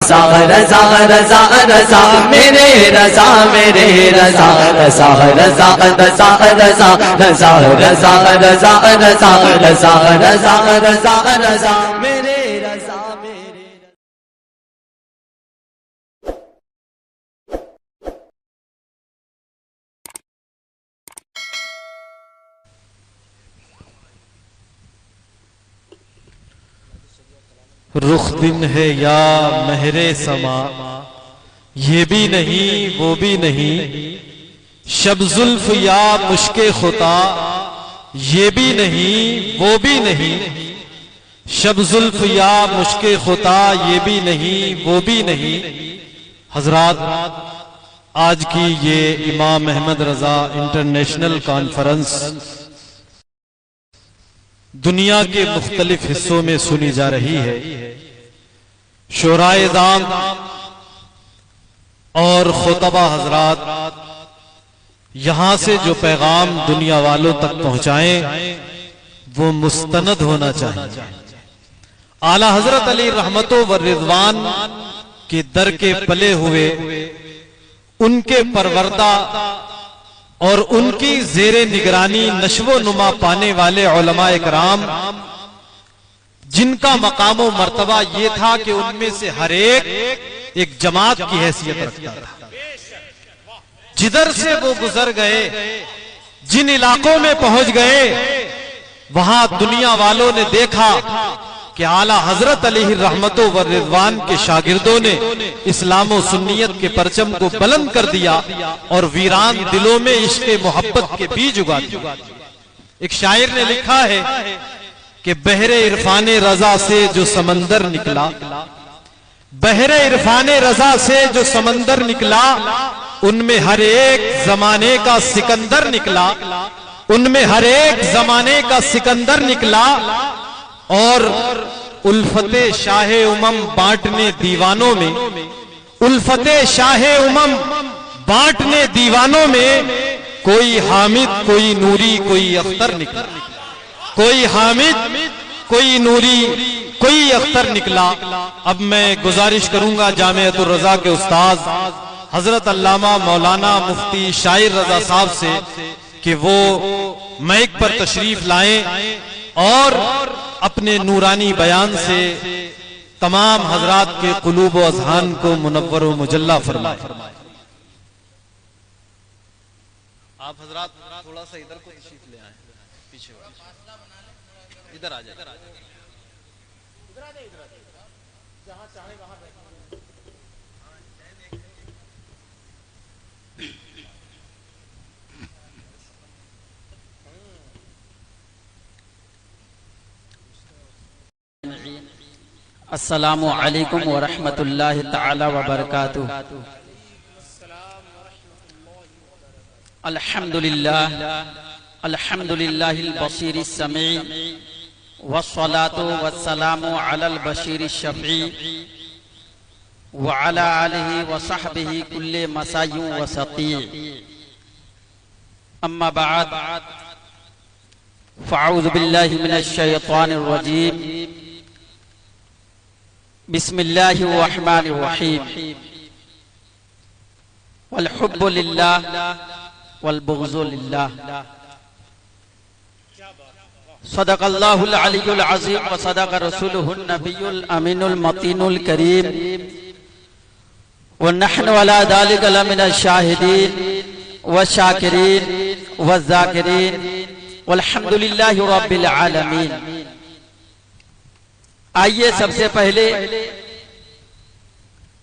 رضا رضا رضا رضا میرے رضا میرے رضا رضا رضا رضا رضا رضا رضا رضا رضا رضا رضا رضا رضا میرے رضا میرے رخ دن ہے یا مہر سما یہ بھی نہیں وہ بھی نہیں، شب زلف یا مشک خطا یہ بھی نہیں وہ بھی نہیں، شب زلف یا مشک خطا یہ بھی نہیں وہ بھی نہیں۔ حضرات، آج کی یہ امام احمد رضا انٹرنیشنل کانفرنس دنیا کے مختلف حصوں میں سنی جا رہی ہے۔ شعراء اذان اور خطبہ حضرات یہاں سے جو پیغام دنیا والوں تک پہنچائیں وہ مستند ہونا چاہیے۔ اعلیٰ حضرت علی رحمت و رضوان کے در کے پلے ہوئے، ان کے پروردہ اور ان کی زیر نگرانی نشو و نما پانے والے علماء اکرام، جن کا مقام و مرتبہ یہ تھا کہ ان میں سے ہر ایک جماعت کی حیثیت رکھتا تھا۔ جدھر سے وہ گزر گئے، جن علاقوں میں پہنچ گئے، وہاں دنیا والوں نے دیکھا کہ اعلیٰ حضرت علیہ رحمت و رضوان کے شاگردوں نے اسلام و سنیت کے پرچم کو بلند کر دیا اور ویران دلوں میں عشق محبت کے بیج اگا دیا۔ ایک شاعر نے لکھا ہے کہ بحر عرفان رضا سے جو سمندر نکلا، بحر عرفان رضا سے جو سمندر نکلا، ان میں ہر ایک زمانے کا سکندر نکلا، ان میں ہر ایک زمانے کا سکندر نکلا، اور الفت شاہ امم بانٹنے دیوانوں میں، الفت شاہ امم بانٹنے دیوانوں میں کوئی حامد کوئی نوری کوئی اختر نکلا، کوئی حامد کوئی نوری کوئی اختر نکلا۔ اب میں گزارش کروں گا جامعۃ الرضا کے استاذ حضرت علامہ مولانا مفتی شاعر رضا صاحب سے کہ وہ مائک پر تشریف لائیں اور اپنے نورانی بیان سے تمام حضرات کے قلوب و اذہان کو منور و مجلہ فرمائیں۔ آپ حضرات تھوڑا سا ادھر کو تشریف لے آئیں، پیچھے ادھر آ جائیں، جہاں چاہیں وہاں بیٹھیں۔ السلام علیکم ورحمۃ اللہ تعالی وبرکاتہ۔ الحمدللہ الحمدللہ البصیر السمیع والصلاة والسلام علی البشیر الشفیع وعلی آلہ وصحبہ کل مسائی وسطیع، اما بعد فاعوذ باللہ من الشیطان الرجیم، بسم اللہ الرحمن الرحیم، والحب للہ والبغض للہ، صدق اللہ العلی العظیم وصدق رسولہ النبی الامین المتین الکریم، ونحن علی ذلک لمن الشاہدین والشاکرین والذاکرین والحمدللہ رب العالمین۔ آئیے سب سے پہلے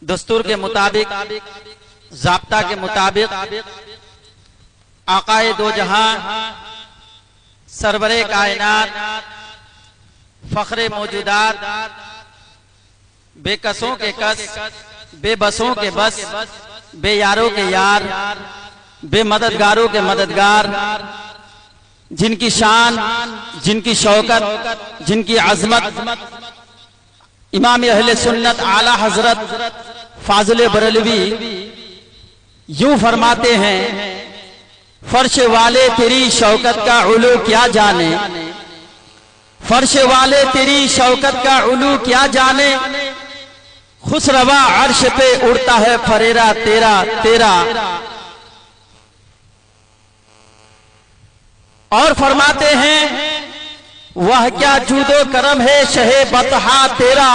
دستور کے مطابق، ضابطہ کے مطابق آقائے دو جہاں، سرور کائنات، فخر موجودات، بے کسوں کے کس، بے بسوں کے بس، بے یاروں کے یار، بے مددگاروں کے مددگار، جن کی شان، جن کی شوکت، جن کی عظمت امام اہل سنت اعلی حضرت فاضل بریلوی یوں فرماتے ہیں، فرش والے تیری شوکت کا علو کیا جانے، فرش والے تیری شوکت کا علو کیا جانے، खुशरवा अर्श पे उड़ता है फरेरा तेरा तेरा। और फरमाते हैं वह क्या जूदो करम है शहे बतहा तेरा,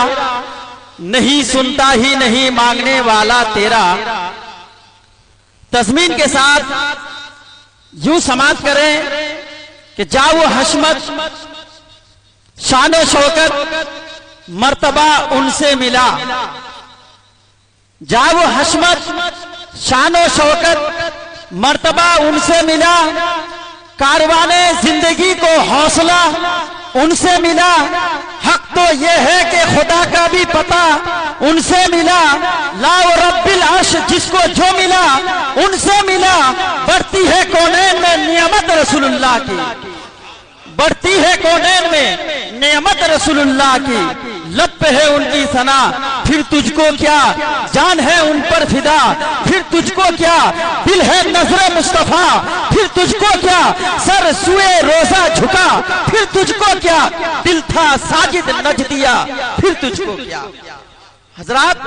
नहीं सुनता ही नहीं मांगने वाला तेरा। तस्मीन के साथ यूं समाप्त करें कि जाओ हशमत शान शौकत मर्तबा उनसे मिला, जाओ हशमत शान शौकत मर्तबा उनसे मिला। कारवाने जिंदगी को हौसला उनसे मिला। हक तो ये है कि खुदा का भी पता उनसे मिला। लाओ रब्बिल अर्श जिसको जो मिला उनसे मिला। बढ़ती है कौनैन में नियमत रसूलुल्लाह की, बढ़ती है कौनैन में नियमत रसूलुल्लाह की। लब पे है उनकी सना फिर तुझको क्या, जान है उन पर फिदा फिर तुझको क्या। दिल है नजरे मुस्तफा फिर तुझको क्या, सर सुए रोजा झुका फिर तुझको क्या। दिल था साजिद नजदिया फिर तुझको क्या। हजरात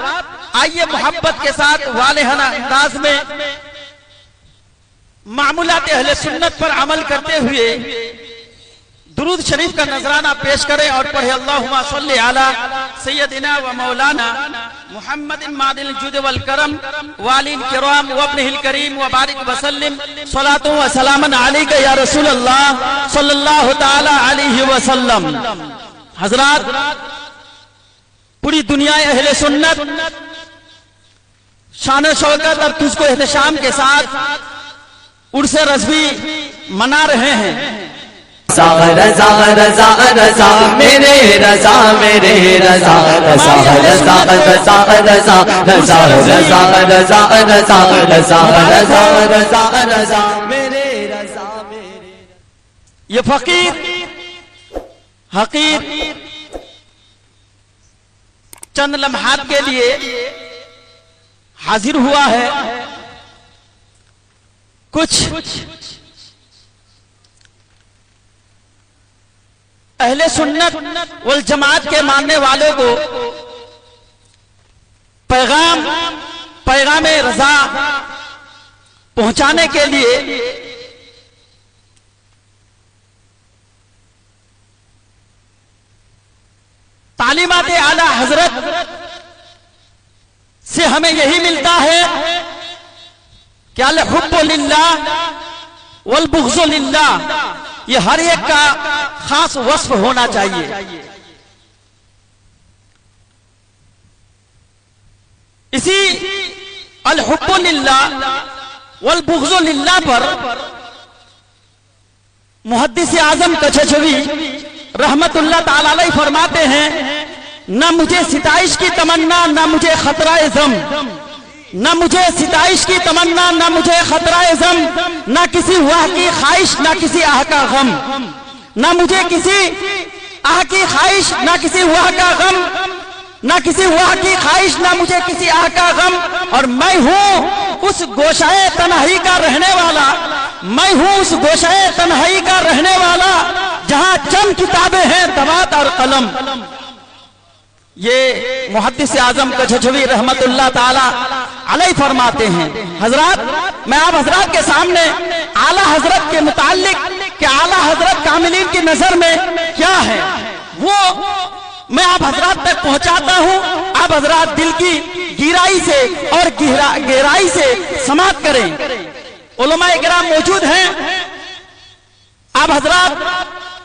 आइए मोहब्बत के साथ वालेहाना अंदाज में मामूलात अहले सुन्नत पर अमल करते हुए दुरूद शरीफ का नजराना पेश करें और पढ़े अल्लाहुम्मा सल्ली अला सय्यदिना व मौलाना मुहम्मदिन मादिल जुद वल करम वालिल किराम व इब्निल करीम व बारिक व सल्लिम सलातु व सलामन अलैका या रसूल अल्लाह सल्लल्लाहु तआला अलैहि वसल्लम। हजरात पूरी दुनिया अहले सुन्नत शान शौकत और तुझको एहतशाम के साथ उर्स रज़वी मना रहे हैं। रज़ा रज़ा रज़ा मेरे रज़ा मेरे रज़ा रज़ा रज़ा रज़ा रज़ा रज़ा रज़ा रज़ा रज़ा रज़ा रज़ा रज़ा रज़ा मेरे रज़ा मेरे। ये फकीर हकीर चंद लम्हात के लिए हाजिर हुआ है। कुछ अहले सुन्नत वल जमात के मानने वालों को पैगाम रजा पहुंचाने के लिए तालीमात आला हजरत से हमें यही मिलता है कि अल हुब्बु लिल्लाह वल बुग़्ज़ु लिल्लाह, ये हर एक का खास वस्फ होना चाहिए। इसी अल हुब्बु लिल्लाह वल बुग़्ज़ु लिल्लाह पर मुहद्दिस आज़म कछछवी रहमतुल्लाह ताला अलैह फरमाते हैं, न मुझे सिताइश की तमन्ना न मुझे खतराए ज़म, न मुझे सिताइश की तमन्ना न मुझे खतराए ज़म, न किसी वाह की ख्वाहिश न किसी आह का गम, न मुझे किसी आह की ख्वाहिश न किसी वाह का गम, न किसी वाह की ख्वाहिश न मुझे किसी आह का गम। और मैं हूँ उस गोशाए तन्हाई का रहने वाला, मैं हूँ उस गोशाए तन्हाई का रहने वाला जहाँ चंद किताबें हैं दवात और कलम। ये मुहद्दिस आज़म कछछवी रहमतुल्लाह ताला अलैह फरमाते हैं। हजरात मैं आप हजरात के सामने आला हजरत के मुताल्लिक कि आला हजरत कामिलीन की नजर में क्या है वो मैं आप हजरात तक पहुंचाता हूं। आप हजरात दिल की गहराई से और गहराई से समाप्त करें। उलमाए किराम मौजूद हैं, आप हजरात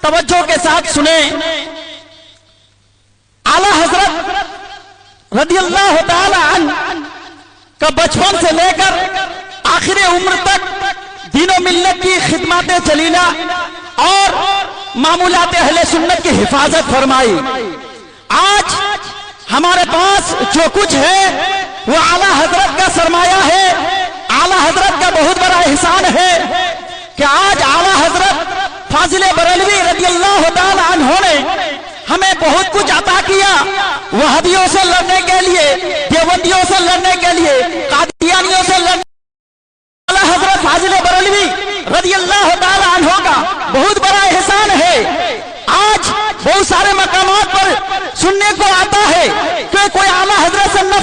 तवज्जो के साथ सुने। आला हजरत रदियल्लाहु ताला अन्हु का बचपन से लेकर आखिरी उम्र तक दीनो मिल्लत की खिदमत चलीला और मामूलात अहले सुन्नत की हिफाजत फरमाई। आज हमारे पास जो कुछ है वो आला हजरत का सरमाया है, आला हजरत का बहुत बड़ा एहसान है कि आज आला हजरत फाजिले बरेलवी रदियल्लाहु ताला अन्हु ने हमें बहुत कुछ अता किया। वहाबियों से लड़ने के लिए, देवबंदियों से लड़ने के लिए, कादियानियों से लड़ने आला हजरत फाजिले बरेलवी रदियल्लाहु ताला अन्हु का बहुत बड़ा एहसान है। आज बहुत सारे मकामात पर सुनने को आता है कि कोई आला हजरत से न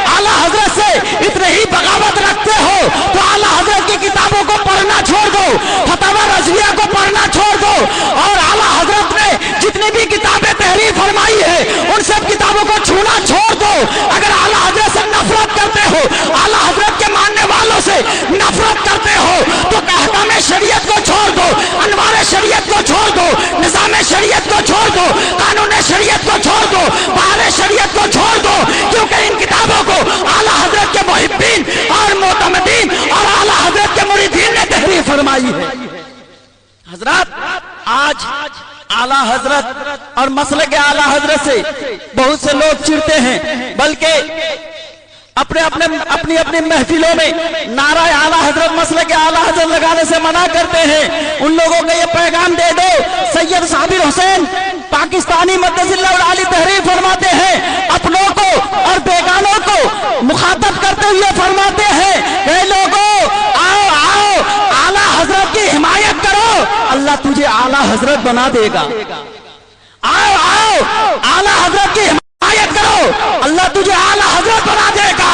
आला हजरत से इतने ही बगावत रखते हो तो आला हजरत की किताबों को पढ़ना छोड़ दो, फतवा रज़विया को पढ़ना छोड़ दो, और आला हजरत ने जितनी भी किताबें तहरीर फरमाई है उन सब किताबों को छूना छोड़ दो। अगर आला हजरत से नफरत करते हो, आला हजरत के मानने वालों से नफरत करते हो तो अहकाम शरीयत को छोड़ दो, अनवार शरीयत को छोड़ दो, निज़ाम शरीयत को छोड़ दो, कानून शरीयत को छोड़ दो, बाहर शरीयत को छोड़ दो, क्योंकि इन किताबों को आला हजरत के मुहिब्बीन और मोतमदीन और आला हजरत के मुरीदीन ने तहरीर फरमाई है। हजरत, आज आला हजरत और मसले के आला हजरत से बहुत से लोग चिढ़ते हैं, बल्कि अपनी अपनी महफिलों में नारा आला हजरत, मसले के आला हजरत लगाने से मना करते हैं। उन लोगों को ये पैगाम दे दो, सैयद साबिर हुसैन पाकिस्तानी मद्दसिल्लाह आली तहरीर फरमाते हैं, अपनों को और बेगानों को मुखातब करते हुए फरमाते हैं, हे लोगों आओ आओ आला हजरत की हिमायत करो, अल्लाह तुझे आला हजरत बना देगा। आओ आओ आला हजरत की हिमायत करो, अल्लाह तुझे आला हजरत बना देगा।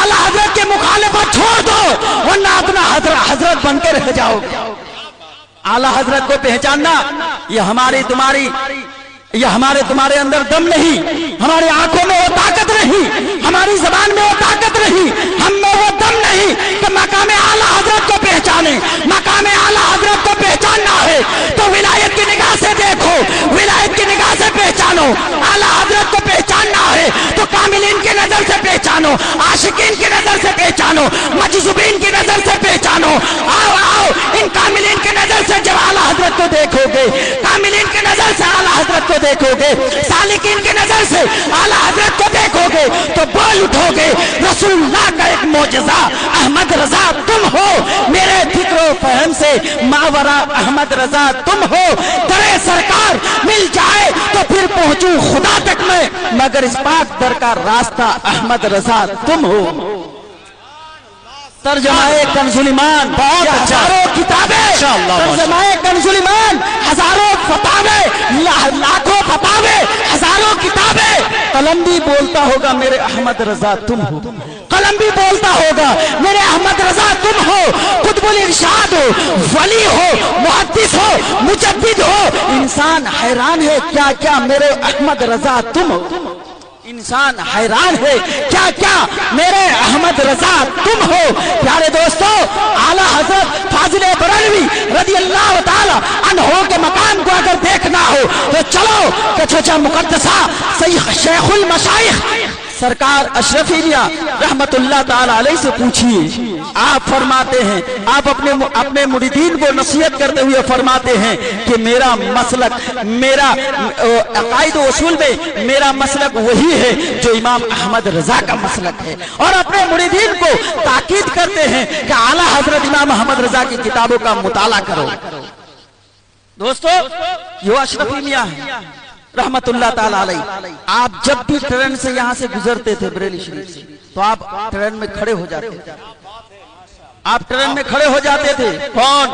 आला हजरत की मुखालिफत छोड़ दो, वरना अपना हजरत बन के रह जाओगे। आला हजरत को पहचानना ये हमारे तुम्हारे अंदर दम नहीं, हमारी आंखों में वो ताकत नहीं, हमारी जबान में वो ताकत नहीं, हम में वो दम नहीं कि मकाम आला हजरत को पहचाने। मकाम आला हजरत को पहचानना है तो विलायत की निगाह से देखो, विलायत की निगाह से पहचानो। आला हजरत को पहचानना है तो कामिलीन की नजर से पहचानो, आशिकीन की नजर से पहचानो, मजज़ूबीन की नजर से पहचानो। आओ आओ इन कामिलीन की नजर से जब आला हजरत को देखोगे, कामिलीन की नजर से आला हजरत को देखोगे, सालिकीन की नजर से आला हजरत को देखोगे तो बोल उठोगे, रसूलुल्लाह का एक मौजज़ा अहमद रजा तुम हो, मेरे फिक्रो फहम से मावरा अहमद रजा तुम हो। दरे सरकार मिल जाए तो फिर पहुंचूं खुदा तक मैं, मगर इस पाक दर का रास्ता अहमद रजा तुम हो। तर्जमाए कंजुल ईमान, हजारों किताबें, तर्जमाए कंजुल ईमान, हजारों फतावे, लाखों फतावे, हजारों किताबें। कलम भी बोलता होगा मेरे अहमद रजा तुम हो, कलम भी बोलता होगा मेरे अहमद रजा तुम हो। कुतुबुल इरशाद हो, वली हो, मुहद्दिस हो, मुजद्दिद हो, इंसान हैरान है क्या क्या मेरे अहमद रजा तुम हो। इंसान हैरान है क्या क्या मेरे अहमद रजा तुम हो। प्यारे दोस्तों, आला हजरत फाजिल बरलवी रज़ी अल्लाह ताला अन्हो के मकाम को अगर देखना हो तो चलो कछोचा मुकद्दसा सैयद शेखुल मशाइख सरकार अशरफी मियां रहमतुल्लाह ताला अलैहि से पूछिए। आप फरमाते हैं, आप अपने मुरीदीन को नसीहत करते हुए फरमाते हैं कि मेरा मसलक, मेरा अकायद उसूल में मेरा मसलक वही है जो इमाम अहमद रजा का मसलक है, और अपने मुरीदीन को ताकीद करते हैं कि आला हजरत इमाम अहमद रजा की किताबों का मुताला करो। दोस्तों, यो अशरफी मियां है रहमतुल्लाह ताला अलैहि। आप जब भी ट्रेन से यहाँ से गुजरते थे बरेली शरीफ से, तो आप ट्रेन में खड़े हो जाते थे, आप ट्रेन में खड़े हो जाते थे। कौन?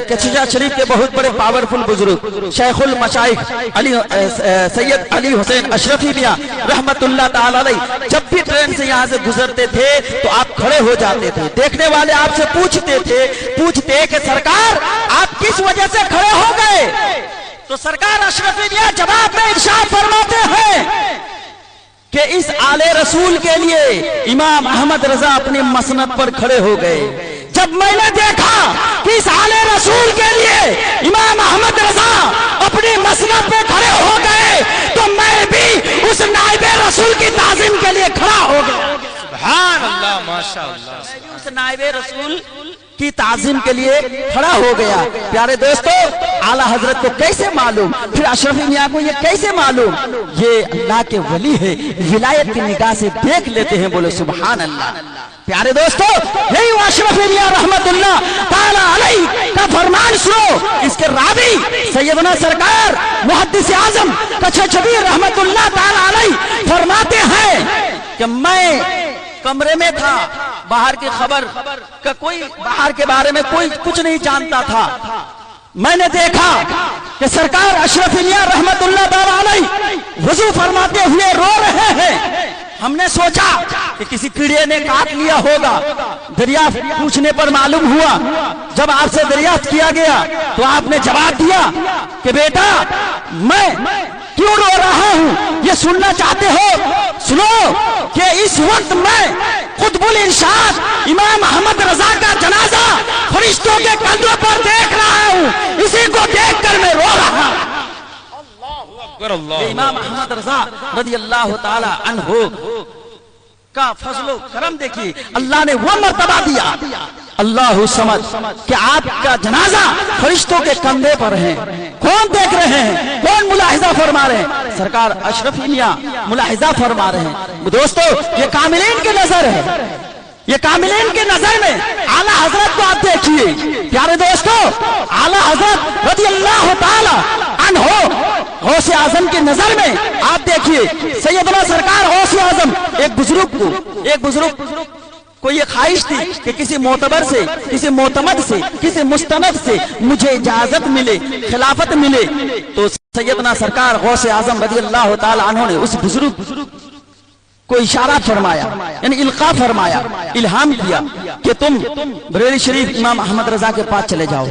कचुजा शरीफ के बहुत बड़े पावरफुल बुजुर्ग शेखुल मशाइख सैयद अली हुसैन अशरफी मियां रहमतुल्लाह ताला अलैहि जब भी ट्रेन से यहाँ से गुजरते थे तो आप खड़े हो जाते थे। देखने वाले आपसे पूछते कि सरकार आप किस वजह से खड़े हो गए? तो सरकार अशरफी मियां जवाब में इरशाद फरमाते हैं कि इस आले रसूल के लिए इमाम अहमद रजा अपनी मसनद पर खड़े हो गए। जब मैंने देखा कि इस आले रसूल के लिए इमाम अहमद रजा अपनी मसनद पे खड़े हो गए तो मैं भी उस नाइब रसूल की ताज़ीम के लिए खड़ा हो गया। सुभान अल्लाह, माशाअल्लाह, मैं भी उस नाइब रसूल की ताज़ीम के लिए खड़ा हो गया। प्यारे दोस्तों, आला हजरत को कैसे मालूम, फिर अशरफी मियां को ये कैसे मालूम? ये अल्लाह के वली है, विलायत की निगाह से देख लेते हैं। बोले सुभान अल्लाह। प्यारे दोस्तों, यही अशरफी मियां रहमतुल्लाह ताला अलैहि का फरमान सुनो। इसके रावी सैयदना सरकार मुहद्दिस आजम कच्छबीर रहमतुल्लाह ताला अलैहि फरमाते हैं कि मैं कमरे में था, बाहर की खबर का कोई, बाहर के बारे में कोई कुछ नहीं जानता था। मैंने देखा कि सरकार अशरफी मियां रहमतुल्लाह ताला अलैहि वुजू फरमाते हुए रो रहे हैं। ہم نے سوچا کہ کسی کیڑے نے کاٹ لیا ہوگا، دریافت پوچھنے پر معلوم ہوا، جب آپ سے دریافت کیا گیا تو آپ نے جواب دیا کہ بیٹا میں کیوں رو رہا ہوں یہ سننا چاہتے ہو؟ سنو کہ اس وقت میں قطب الارشاد امام احمد رضا کا جنازہ فرشتوں کے کندھوں پر دیکھ رہا ہوں، اسی کو دیکھ کر میں رو رہا ہوں۔ امام احمد رضا رضی اللہ تعالی عنہ کا فضل و کرم دیکھیے، اللہ نے وہ مرتبہ دیا، اللہ سمجھ کہ آپ کا جنازہ فرشتوں کے کندھے پر ہے۔ کون دیکھ رہے ہیں؟ کون ملاحظہ فرما رہے ہیں؟ سرکار اشرف میاں ملاحظہ فرما رہے ہیں۔ دوستو یہ کاملین کی نظر ہے، یہ کاملین کی نظر میں اعلیٰ حضرت کو آپ دیکھیے پیارے دوستو، اعلیٰ حضرت رضی اللہ تعالی عنہ غوث اعظم کی نظر میں آپ دیکھیے سیدنا سرکار غوث اعظم ایک بزرگ کو یہ خواہش تھی کہ کسی معتبر سے، کسی معتمد سے، کسی مستند سے مجھے اجازت ملے، خلافت ملے، تو سیدنا سرکار غوث اعظم رضی اللہ تعالی عنہ نے اس بزرگ کو اشارہ فرمایا، یعنی القاء فرمایا، الہام کیا کہ تم بریلی شریف امام احمد رضا کے پاس چلے جاؤ۔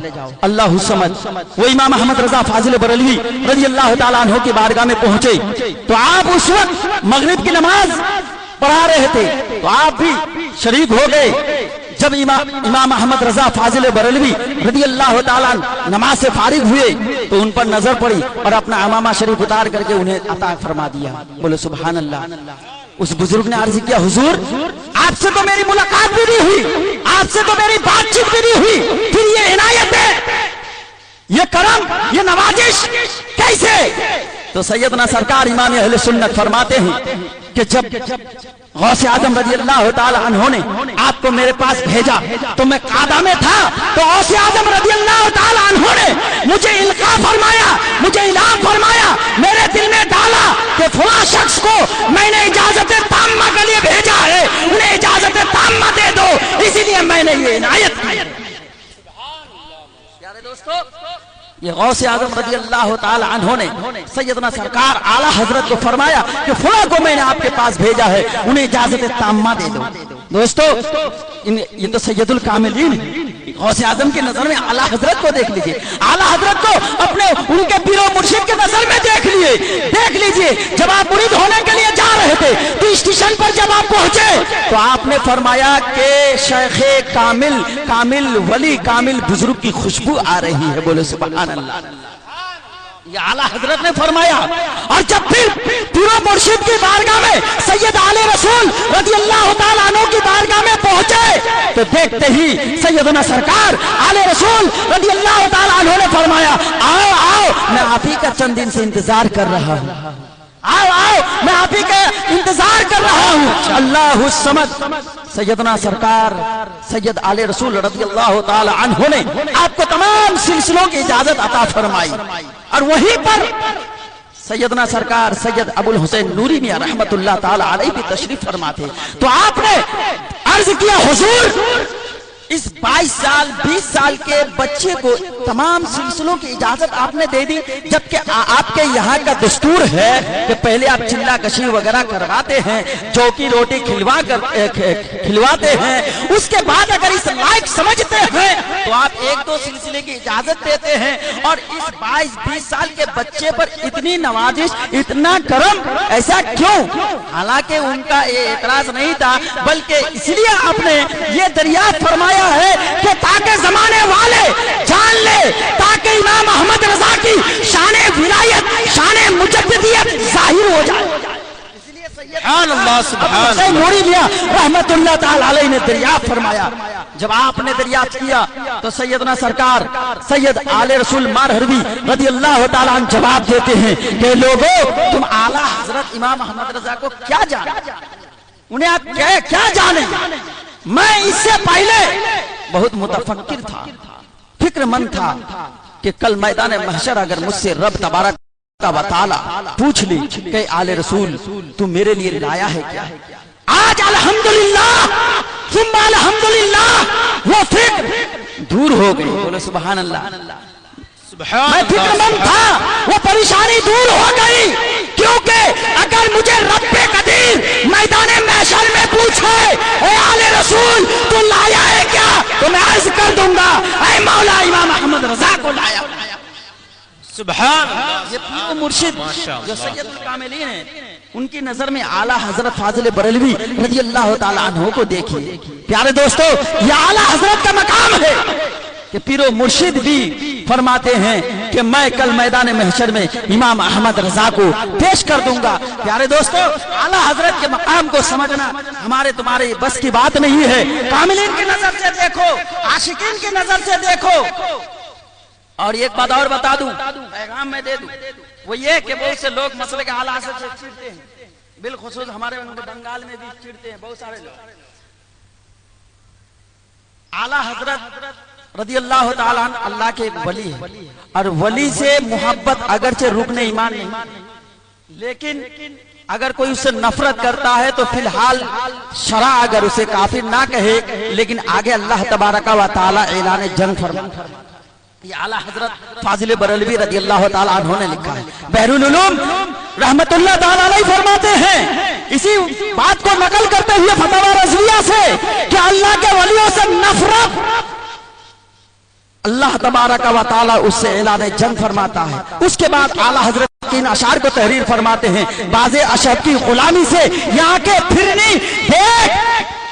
اللہ سمجھ وہ امام احمد رضا فاضل بریلوی رضی اللہ تعالیٰ عنہ کی بارگاہ میں پہنچے تو آپ اس وقت مغرب کی نماز پڑھا رہے تھے، تو آپ بھی شریک ہو گئے۔ جب امام احمد رضا فاضل بریلوی رضی اللہ تعالیٰ نماز سے فارغ ہوئے تو ان پر نظر پڑی اور اپنا عمامہ شریف اتار کر کے انہیں عطا فرما دیا۔ بولے سبحان اللہ۔ اس بزرگ نے عرض کیا حضور آپ سے تو میری ملاقات بھی نہیں ہوئی، آپ سے تو میری بات چیت بھی نہیں ہوئی، پھر یہ عنایت ہے، یہ کرم، یہ نوازش کیسے؟ تو سیدنا سرکار امام اہل سنت فرماتے ہیں کہ جب غوث اعظم رضی اللہ تعالی عنہ نے آپ کو میرے پاس بھیجا تو میں قعدہ میں تھا، تو غوث اعظم رضی اللہ تعالی عنہ نے مجھے القاء فرمایا، مجھے الہام فرمایا، میرے دل میں ڈالا کہ فلاں شخص کو میں نے اجازت تامہ کے لیے بھیجا ہے، انہیں اجازت تامہ دے دو، اسی لیے میں نے یہ عنایت کی۔ پیارے دوستو یہ غوث اعظم رضی اللہ تعالی عنہ نے سیدنا سرکار اعلیٰ حضرت کو فرمایا کہ فلاں کو میں نے آپ کے پاس بھیجا ہے، انہیں اجازت تامہ دے دو۔ دوستو یہ تو سید الکاملین غوث اعظم کی نظر میں اعلیٰ حضرت کو دیکھ لیجئے، اعلیٰ حضرت کو اپنے ان کے پیر و مرشد کی نظر میں دیکھ لیجئے۔ جب آپ مرید ہونے کے لیے جا رہے تھے تو اسٹیشن پر جب آپ پہنچے تو آپ نے فرمایا کہ شیخ کامل ولی کامل بزرگ کی خوشبو آ رہی ہے۔ بولے سبحان اللہ۔ یہ اعلیٰ حضرت نے فرمایا، اور جب پھر پیر و مرشد کی بارگاہ میں سید آل رسول رضی اللہ تعالیٰ عنہ کی بارگاہ میں پہنچے تو دیکھتے ہی سیدنا سرکار آل رسول رضی اللہ تعالیٰ عنہ نے فرمایا آؤ میں آپ ہی کا چند دن سے انتظار کر رہا ہوں، آؤ میں آپ ہی کا انتظار کر رہا ہوں۔ اللہ الصمد سیدنا سرکار سید آل رسول رضی اللہ تعالی عنہ نے آپ کو تمام سلسلوں کی اجازت عطا فرمائی، اور وہیں پر سیدنا سرکار سید ابو الحسین نوری میاں رحمت اللہ تعالی علیہ بھی تشریف فرما تھے۔ تو آپ نے عرض کیا حضور اس 22 سال 20 سال کے بچے کو تمام سلسلوں کی اجازت آپ نے دے دی، جبکہ آپ کے یہاں کا دستور ہے کہ پہلے آپ چلہ کشی وغیرہ کرواتے ہیں، چوکی روٹی کھلواتے ہیں، اس کے بعد اگر اس لائق سمجھتے ہیں تو آپ 1-2 سلسلے کی اجازت دیتے ہیں، اور اس 22-20 سال کے بچے پر اتنی نوازش، اتنا کرم، ایسا کیوں؟ حالانکہ ان کا یہ اعتراض نہیں تھا، بلکہ اس لیے آپ نے یہ دریافت فرمایا ہے کہ تاکہ زمانے والے جان لے، تاکہ امام احمد رضا کی شان ولایت، شان مجددیت ظاہر ہو جائے۔ سبحان اللہ سبحان اللہ۔ نوری میاں رحمت اللہ تعالی علیہ نے دریافت فرمایا، جب آپ نے دریافت کیا تو سیدنا سرکار سید آل رسول مار حربی رضی اللہ تعالیٰ عنہ جواب دیتے ہیں کہ لوگوں تم اعلیٰ حضرت امام احمد رضا کو کیا جانتے، انہیں آپ کیا جانیں؟ میں اس سے پہلے بہت متفکر تھا، فکر مند تھا کہ کل میدان محشر اگر مجھ سے رب تبارک و تعالی پوچھ لی کہ آل رسول تو میرے لیے لایا ہے کیا؟ آج الحمدللہ ثم الحمدللہ وہ فکر دور ہو گئی۔ بولے سبحان اللہ۔ میں فکر مند تھا، وہ پریشانی دور ہو گئی، کیونکہ اگر مجھے رب قدیر मैदान महशर में पूछे, ए आले रसूल तू लाया है क्या, तो मैं अर्ज कर दूंगा, ऐ मौला इमाम अहमद रजा को लाया। सुभान ये पीर मुर्शिद जो सैयदुल कामिलीन है, उनकी नजर में आला हजरत फाजिल बरेलवी रजी अल्लाह ताला अन्हु को देखिए। प्यारे दोस्तों, ये आला हजरत का मकाम है कि पीरो मुर्शिद भी फरमाते हैं कि मैं कल मैदान महशर में इमाम अहमद रजा को पेश कर दूंगा। प्यारे दोस्तों, आला हजरत के मकाम को समझना हमारे तुम्हारे बस की बात नहीं है। कामिलीन की नजर से देखो, आशिकीन की नजर से देखो। और एक बात और बता दूं, पैगाम में दे दूं, वो ये कि बहुत से लोग मसले के आला हजरत से चिढ़ते हैं, बिलखुसूस हमारे बंगाल में भी चिढ़ते हैं बहुत सारे लोग। आला हजरत रज़ी अल्लाह ताला अन्हु अल्लाह के एक वली है, और वली से मोहब्बत अगरचे रुकने ईमान नहीं, लेकिन अगर कोई उससे नफरत करता है तो फिलहाल शरा अगर उसे काफिर ना कहे, लेकिन आगे अल्लाह तबारका व ताला ऐलान जंग फरमाता है। ये आला हजरत फाजिल बरेलवी रज़ी अल्लाह ताला अन्हु ने लिखा है। बहरुल उलूम रहमतुल्लाह ताला अलैहि फरमाते हैं, इसी बात को नकल करते हुए फतवा रज़विया से कि अल्लाह के वलियों से नफरत अल्लाह तबारक व ताला उससे ऐलान जंग फरमाता है। उसके बाद आला हजरत इन अशार को तहरीर फरमाते हैं, बाज़े अशब की गुलामी से यहाँ के फिरनी, देख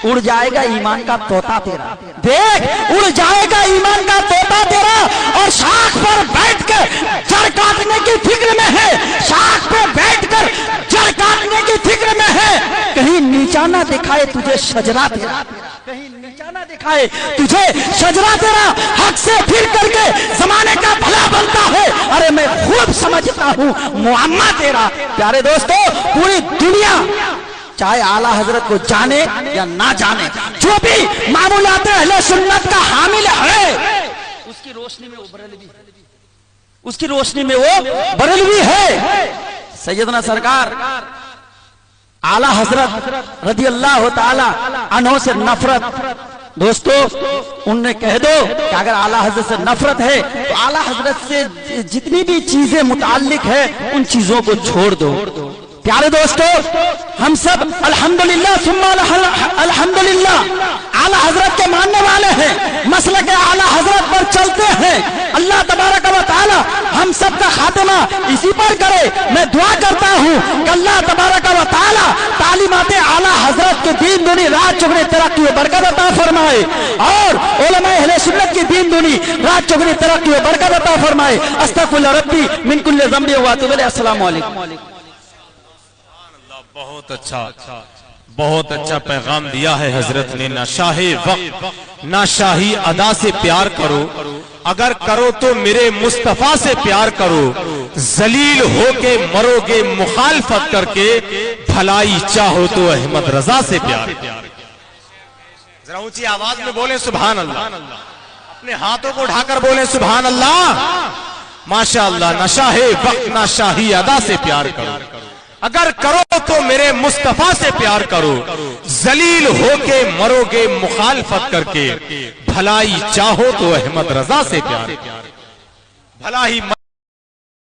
उड़ जाएगा ईमान का तोता तेरा, देख उड़ जाएगा ईमान का तोता तेरा, और शाख पर बैठकर जड़ काटने की फिक्र में है, शाख पर बैठकर जड़ काटने की फिक्र में है। कहीं नीचा ना दिखाए तुझे शजरा तेरा, कहीं नीचा ना दिखाए तुझे शजरा तेरा, हक से फिर करके जमाने का भला बनता है। अरे मैं खूब समझता हूँ मुअम्मा तेरा। प्यारे दोस्तों, पूरी दुनिया चाहे आला हजरत को जाने या ना जाने, जो भी मामूलात अहले सुन्नत का हामिल है, उसकी रोशनी में वो बरेलवी, उसकी रोशनी में वो बरेलवी है। सैयदना सरकार आला हजरत रज़ी अल्लाह ताला अन्हु से नफरत, दोस्तों उनने कह दो कि अगर आला हजरत से नफरत है तो आला हजरत से जितनी भी चीजें मुताल्लिक है उन चीजों को छोड़ दो। प्यारे दोस्तों, हम सब अल्हम्दुलिल्लाह सुम्मा अल्हम्दुलिल्लाह आला हजरत के मानने वाले हैं, मसलक आला हजरत पर चलते हैं। अल्लाह तबारक व तआला हम सब का खातिमा इसी पर करे। मैं दुआ करता हूँ कि अल्लाह तबारक व तआला तालीमात आला हजरत के दीन दुनी रात चुगनी तरक्की व बरकत अता फरमाए, और उलमा अहले सुन्नत की दीन दुनी रात चुगनी तरक्की व बरकत अता फरमाए। अस्तगफिरुल्लाह रब्बी मिन कुल्लि ज़ंबि व अतूबु इलैहि। अस्सलामु अलैकुम। बहुत अच्छा पैगाम दिया है हजरत ने। ना शाही वक्त ना शाही अदा से प्यार करो, अगर करो तो मेरे मुस्तफा से प्यार करो, जलील होके मरोगे मुखालफत करके, भलाई चाहो तो अहमद रजा से प्यार। जरा ऊंची आवाज में बोले सुभान अल्लाह, अपने हाथों को उठाकर बोले सुभान अल्लाह, माशा अल्लाह। ना शाही वक्त ना शाही अदा से प्यार करो, अगर करो तो मेरे मुस्तफा से प्यार करो, जलील होके मरोगे मुखालफत करके, भलाई चाहो तो अहमद रजा से प्यार। भला ही